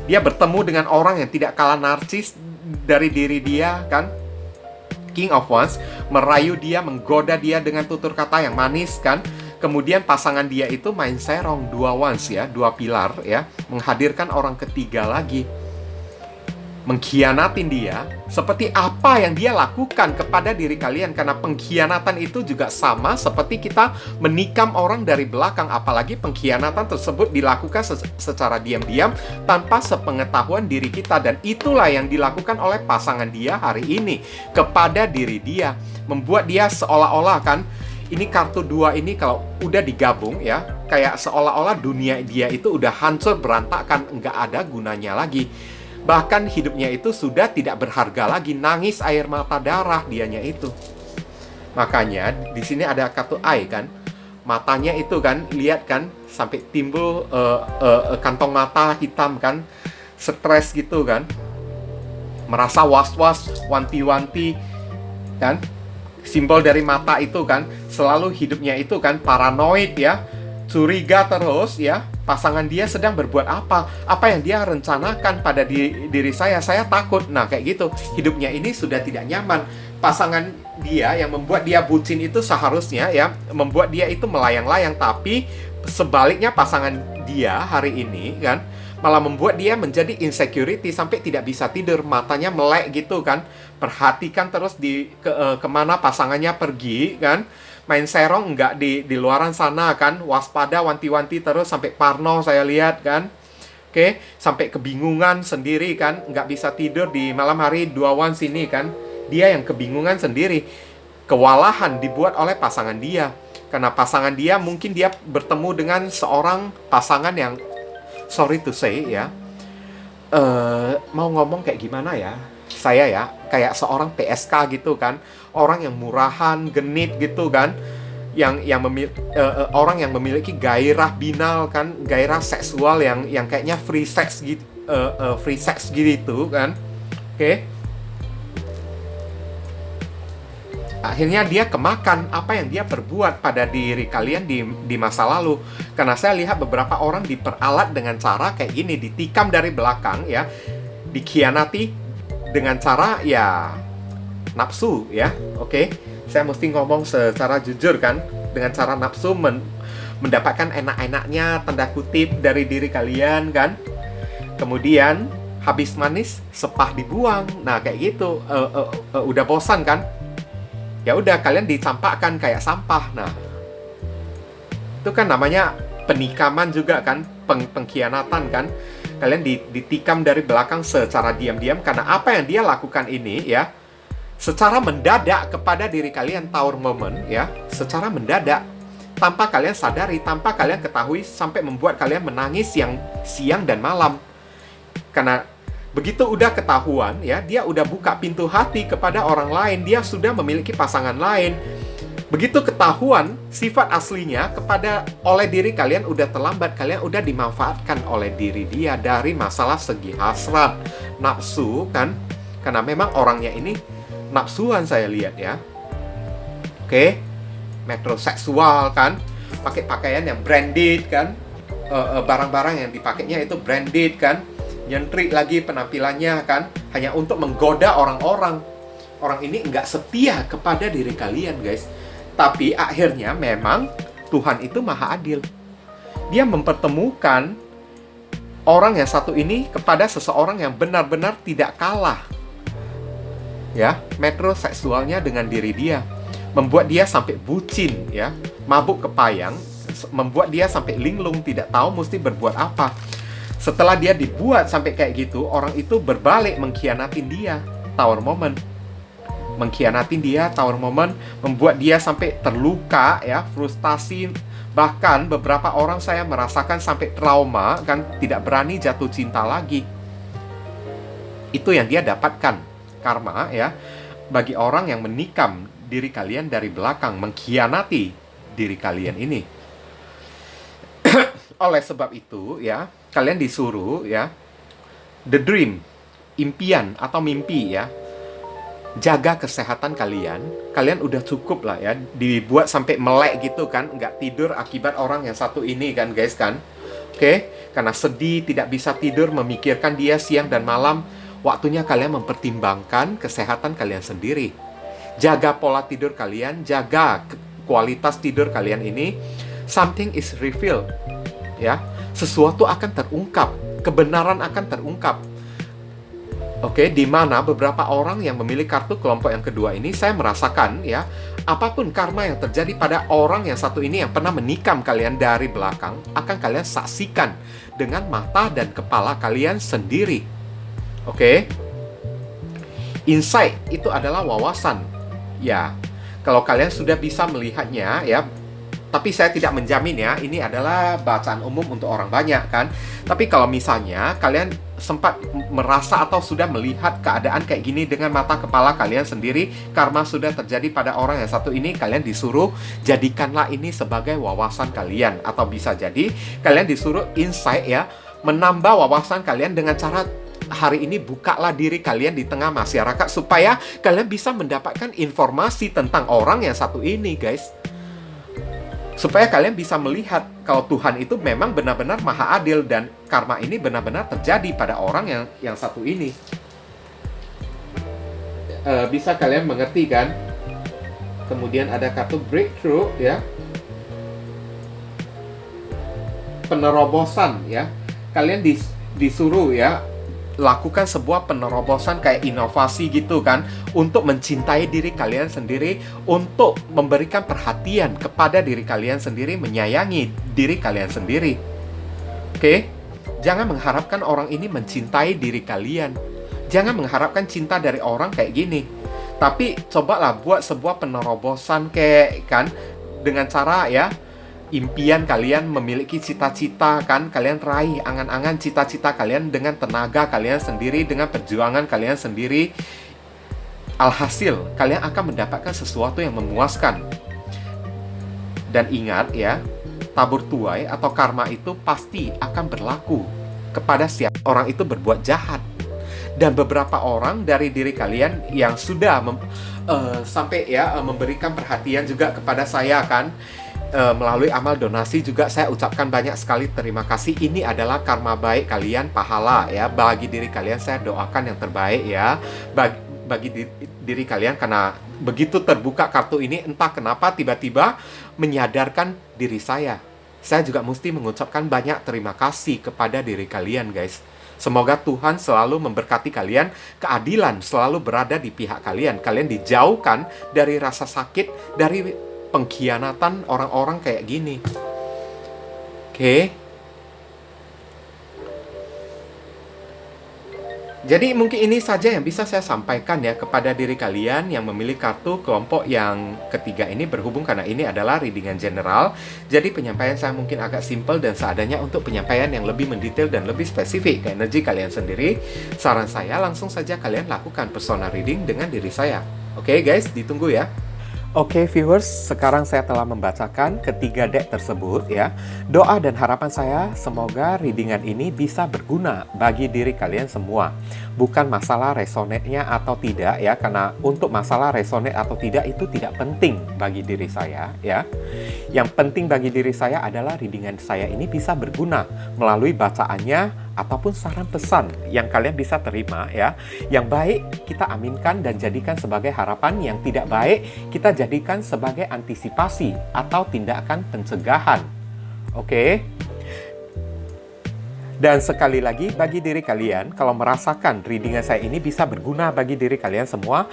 Speaker 1: Dia bertemu dengan orang yang tidak kalah narsis dari diri dia kan, King of Wands, merayu dia, menggoda dia dengan tutur kata yang manis kan. Kemudian pasangan dia itu main serong, dua wands ya, dua pilar ya, menghadirkan orang ketiga lagi, mengkhianatin dia. Seperti apa yang dia lakukan kepada diri kalian. Karena pengkhianatan itu juga sama seperti kita menikam orang dari belakang. Apalagi pengkhianatan tersebut dilakukan secara diam-diam tanpa sepengetahuan diri kita. Dan itulah yang dilakukan oleh pasangan dia hari ini kepada diri dia, membuat dia seolah-olah kan, ini kartu dua ini kalau udah digabung ya, kayak seolah-olah dunia dia itu udah hancur berantakan, nggak ada gunanya lagi. Bahkan hidupnya itu sudah tidak berharga lagi, nangis air mata darah dianya itu. Makanya di sini ada kartu eye kan, matanya itu kan, lihat kan, sampai timbul kantong mata hitam kan, stres gitu kan, merasa was-was, wanti-wanti kan. Simbol dari mata itu kan, selalu hidupnya itu kan paranoid ya, curiga terus ya, pasangan dia sedang berbuat apa yang dia rencanakan pada diri saya takut. Nah kayak gitu, hidupnya ini sudah tidak nyaman. Pasangan dia yang membuat dia bucin itu seharusnya ya membuat dia itu melayang-layang, tapi sebaliknya pasangan dia hari ini kan malah membuat dia menjadi insecurity sampai tidak bisa tidur, matanya melek gitu kan, perhatikan terus kemana pasangannya pergi kan, main serong nggak di luaran sana kan, waspada, wanti-wanti terus sampai parno saya lihat kan. Oke, sampai kebingungan sendiri kan, nggak bisa tidur di malam hari 2 sini kan, dia yang kebingungan sendiri, kewalahan dibuat oleh pasangan dia, karena pasangan dia mungkin dia bertemu dengan seorang pasangan yang sorry to say ya, mau ngomong kayak gimana ya, saya ya kayak seorang PSK gitu kan, orang yang murahan, genit gitu kan, orang yang memiliki gairah binal kan, gairah seksual yang kayaknya free sex gitu kan. Oke. Akhirnya dia kemakan apa yang dia perbuat pada diri kalian di masa lalu. Karena saya lihat beberapa orang diperalat dengan cara kayak gini, ditikam dari belakang ya, dikhianati dengan cara ya nafsu ya. Oke, saya mesti ngomong secara jujur kan, dengan cara nafsu mendapatkan enak-enaknya tanda kutip dari diri kalian kan. Kemudian habis manis sepah dibuang. Nah kayak gitu, udah bosan kan, ya udah kalian dicampakkan kayak sampah. Nah itu kan namanya penikaman juga kan, pengkhianatan kan. Kalian ditikam dari belakang secara diam-diam karena apa yang dia lakukan ini ya, secara mendadak kepada diri kalian, tower moment ya, secara mendadak, tanpa kalian sadari, tanpa kalian ketahui, sampai membuat kalian menangis siang dan malam. Karena begitu udah ketahuan ya, dia udah buka pintu hati kepada orang lain, dia sudah memiliki pasangan lain. Begitu ketahuan sifat aslinya oleh diri kalian, udah terlambat, kalian udah dimanfaatkan oleh diri dia dari masalah segi hasrat, nafsu kan. Karena memang orangnya ini nafsuan saya lihat ya. Oke, metroseksual kan, pakai pakaian yang branded kan, barang-barang yang dipakainya itu branded kan, nyentrik lagi penampilannya kan, hanya untuk menggoda orang-orang. Orang ini nggak setia kepada diri kalian guys. Tapi akhirnya memang Tuhan itu maha adil. Dia mempertemukan orang yang satu ini kepada seseorang yang benar-benar tidak kalah ya, metroseksualnya dengan diri dia, membuat dia sampai bucin ya, mabuk kepayang, membuat dia sampai linglung, tidak tahu mesti berbuat apa. Setelah dia dibuat sampai kayak gitu, orang itu berbalik mengkhianatin dia, tower moment. Mengkhianatin dia, tower moment, membuat dia sampai terluka ya, frustasi. Bahkan beberapa orang saya merasakan sampai trauma kan, tidak berani jatuh cinta lagi. Itu yang dia dapatkan, karma ya, bagi orang yang menikam diri kalian dari belakang, mengkhianati diri kalian ini. Oleh sebab itu ya, kalian disuruh ya, the dream, impian atau mimpi ya, jaga kesehatan kalian. Kalian udah cukup lah ya, dibuat sampai melek gitu kan, nggak tidur akibat orang yang satu ini kan guys kan. Oke, karena sedih, tidak bisa tidur, memikirkan dia siang dan malam. Waktunya kalian mempertimbangkan kesehatan kalian sendiri. Jaga pola tidur kalian, jaga kualitas tidur kalian ini. Something is revealed ya, sesuatu akan terungkap, kebenaran akan terungkap. Oke, di mana beberapa orang yang memilih kartu kelompok yang kedua ini, saya merasakan ya, apapun karma yang terjadi pada orang yang satu ini yang pernah menikam kalian dari belakang, akan kalian saksikan dengan mata dan kepala kalian sendiri. Oke, insight itu adalah wawasan. Ya, kalau kalian sudah bisa melihatnya ya, tapi saya tidak menjamin ya, ini adalah bacaan umum untuk orang banyak kan. Tapi kalau misalnya kalian sempat merasa atau sudah melihat keadaan kayak gini dengan mata kepala kalian sendiri, karma sudah terjadi pada orang yang satu ini, kalian disuruh jadikanlah ini sebagai wawasan kalian. Atau bisa jadi kalian disuruh insight ya, menambah wawasan kalian dengan cara hari ini bukalah diri kalian di tengah masyarakat supaya kalian bisa mendapatkan informasi tentang orang yang satu ini guys. Supaya kalian bisa melihat kalau Tuhan itu memang benar-benar maha adil dan karma ini benar-benar terjadi pada orang yang satu ini. Bisa kalian mengerti kan? Kemudian ada kartu breakthrough ya. Penerobosan ya. Kalian disuruh ya lakukan sebuah penerobosan kayak inovasi gitu kan, untuk mencintai diri kalian sendiri, untuk memberikan perhatian kepada diri kalian sendiri, menyayangi diri kalian sendiri. Oke? Jangan mengharapkan orang ini mencintai diri kalian. Jangan mengharapkan cinta dari orang kayak gini. Tapi cobalah buat sebuah penerobosan kayak kan, dengan cara ya, impian kalian, memiliki cita-cita kan, kalian raih angan-angan cita-cita kalian dengan tenaga kalian sendiri, dengan perjuangan kalian sendiri. Alhasil, kalian akan mendapatkan sesuatu yang memuaskan. Dan ingat ya, tabur tuai atau karma itu pasti akan berlaku kepada siapa orang itu berbuat jahat. Dan beberapa orang dari diri kalian yang sudah sampai ya memberikan perhatian juga kepada saya kan, melalui amal donasi juga saya ucapkan banyak sekali terima kasih. Ini adalah karma baik kalian, pahala ya. Bagi diri kalian saya doakan yang terbaik ya. Bagi diri kalian, karena begitu terbuka kartu ini, entah kenapa tiba-tiba menyadarkan diri saya. Saya juga mesti mengucapkan banyak terima kasih kepada diri kalian guys. Semoga Tuhan selalu memberkati kalian, keadilan selalu berada di pihak kalian. Kalian dijauhkan dari rasa sakit, dari pengkhianatan orang-orang kayak gini. Oke. Jadi mungkin ini saja yang bisa saya sampaikan ya kepada diri kalian yang memilih kartu kelompok yang ketiga ini, berhubung karena ini adalah readingan general. Jadi penyampaian saya mungkin agak simple dan seadanya. Untuk penyampaian yang lebih mendetail dan lebih spesifik ke energi kalian sendiri, saran saya langsung saja kalian lakukan personal reading dengan diri saya. Oke guys, ditunggu ya. Oke viewers, sekarang saya telah membacakan ketiga deck tersebut ya. Doa dan harapan saya semoga readingan ini bisa berguna bagi diri kalian semua. Bukan masalah resonate-nya atau tidak ya, karena untuk masalah resonate atau tidak itu tidak penting bagi diri saya ya. Yang penting bagi diri saya adalah readingan saya ini bisa berguna melalui bacaannya ataupun saran pesan yang kalian bisa terima ya. Yang baik kita aminkan dan jadikan sebagai harapan, yang tidak baik kita jadikan sebagai antisipasi atau tindakan pencegahan. Oke? Dan sekali lagi bagi diri kalian, kalau merasakan readingan saya ini bisa berguna bagi diri kalian semua,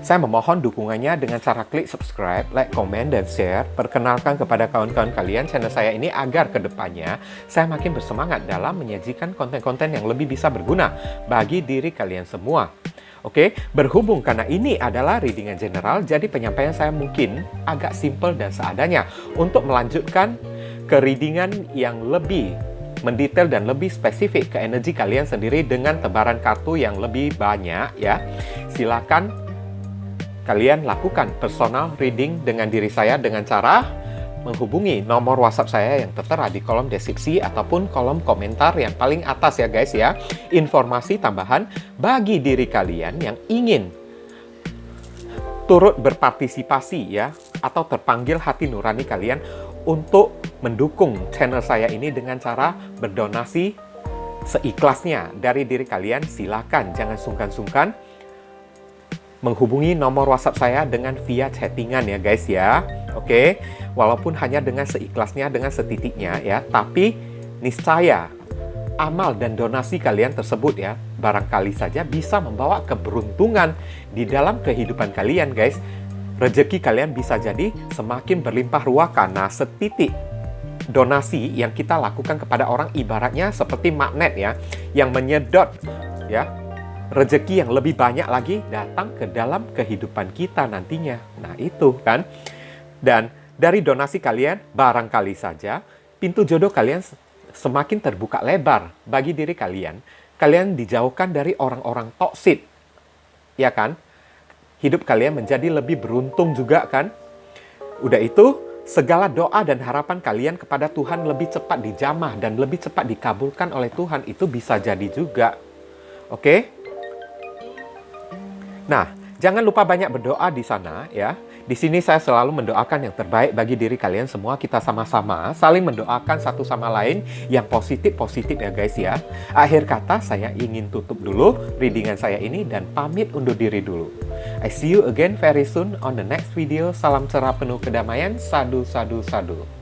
Speaker 1: saya memohon dukungannya dengan cara klik subscribe, like, komen, dan share. Perkenalkan kepada kawan-kawan kalian channel saya ini agar kedepannya saya makin bersemangat dalam menyajikan konten-konten yang lebih bisa berguna bagi diri kalian semua. Oke, berhubung karena ini adalah readingan general, jadi penyampaian saya mungkin agak simple dan seadanya. Untuk melanjutkan ke readingan yang lebih mendetail dan lebih spesifik ke energi kalian sendiri dengan tebaran kartu yang lebih banyak ya, silakan kalian lakukan personal reading dengan diri saya dengan cara menghubungi nomor WhatsApp saya yang tertera di kolom deskripsi ataupun kolom komentar yang paling atas ya guys ya. Informasi tambahan bagi diri kalian yang ingin turut berpartisipasi ya, atau terpanggil hati nurani kalian untuk mendukung channel saya ini dengan cara berdonasi seikhlasnya dari diri kalian, silakan jangan sungkan-sungkan menghubungi nomor WhatsApp saya dengan via chattingan ya guys ya. Oke, walaupun hanya dengan seikhlasnya, dengan setitiknya ya, tapi niscaya amal dan donasi kalian tersebut ya, barangkali saja bisa membawa keberuntungan di dalam kehidupan kalian guys. Rezeki kalian bisa jadi semakin berlimpah ruah karena setitik donasi yang kita lakukan kepada orang ibaratnya seperti magnet ya, yang menyedot ya, rezeki yang lebih banyak lagi datang ke dalam kehidupan kita nantinya. Nah itu kan. Dan dari donasi kalian, barangkali saja pintu jodoh kalian semakin terbuka lebar bagi diri kalian. Kalian dijauhkan dari orang-orang toksik, ya kan? Hidup kalian menjadi lebih beruntung juga kan? Udah itu, segala doa dan harapan kalian kepada Tuhan lebih cepat dijamah dan lebih cepat dikabulkan oleh Tuhan. Itu bisa jadi juga. Oke? Nah, jangan lupa banyak berdoa di sana ya. Di sini saya selalu mendoakan yang terbaik bagi diri kalian semua. Kita sama-sama saling mendoakan satu sama lain yang positif-positif ya guys ya. Akhir kata saya ingin tutup dulu readingan saya ini dan pamit undur diri dulu. I see you again very soon on the next video. Salam cerah penuh kedamaian. Sadu, sadu, sadu.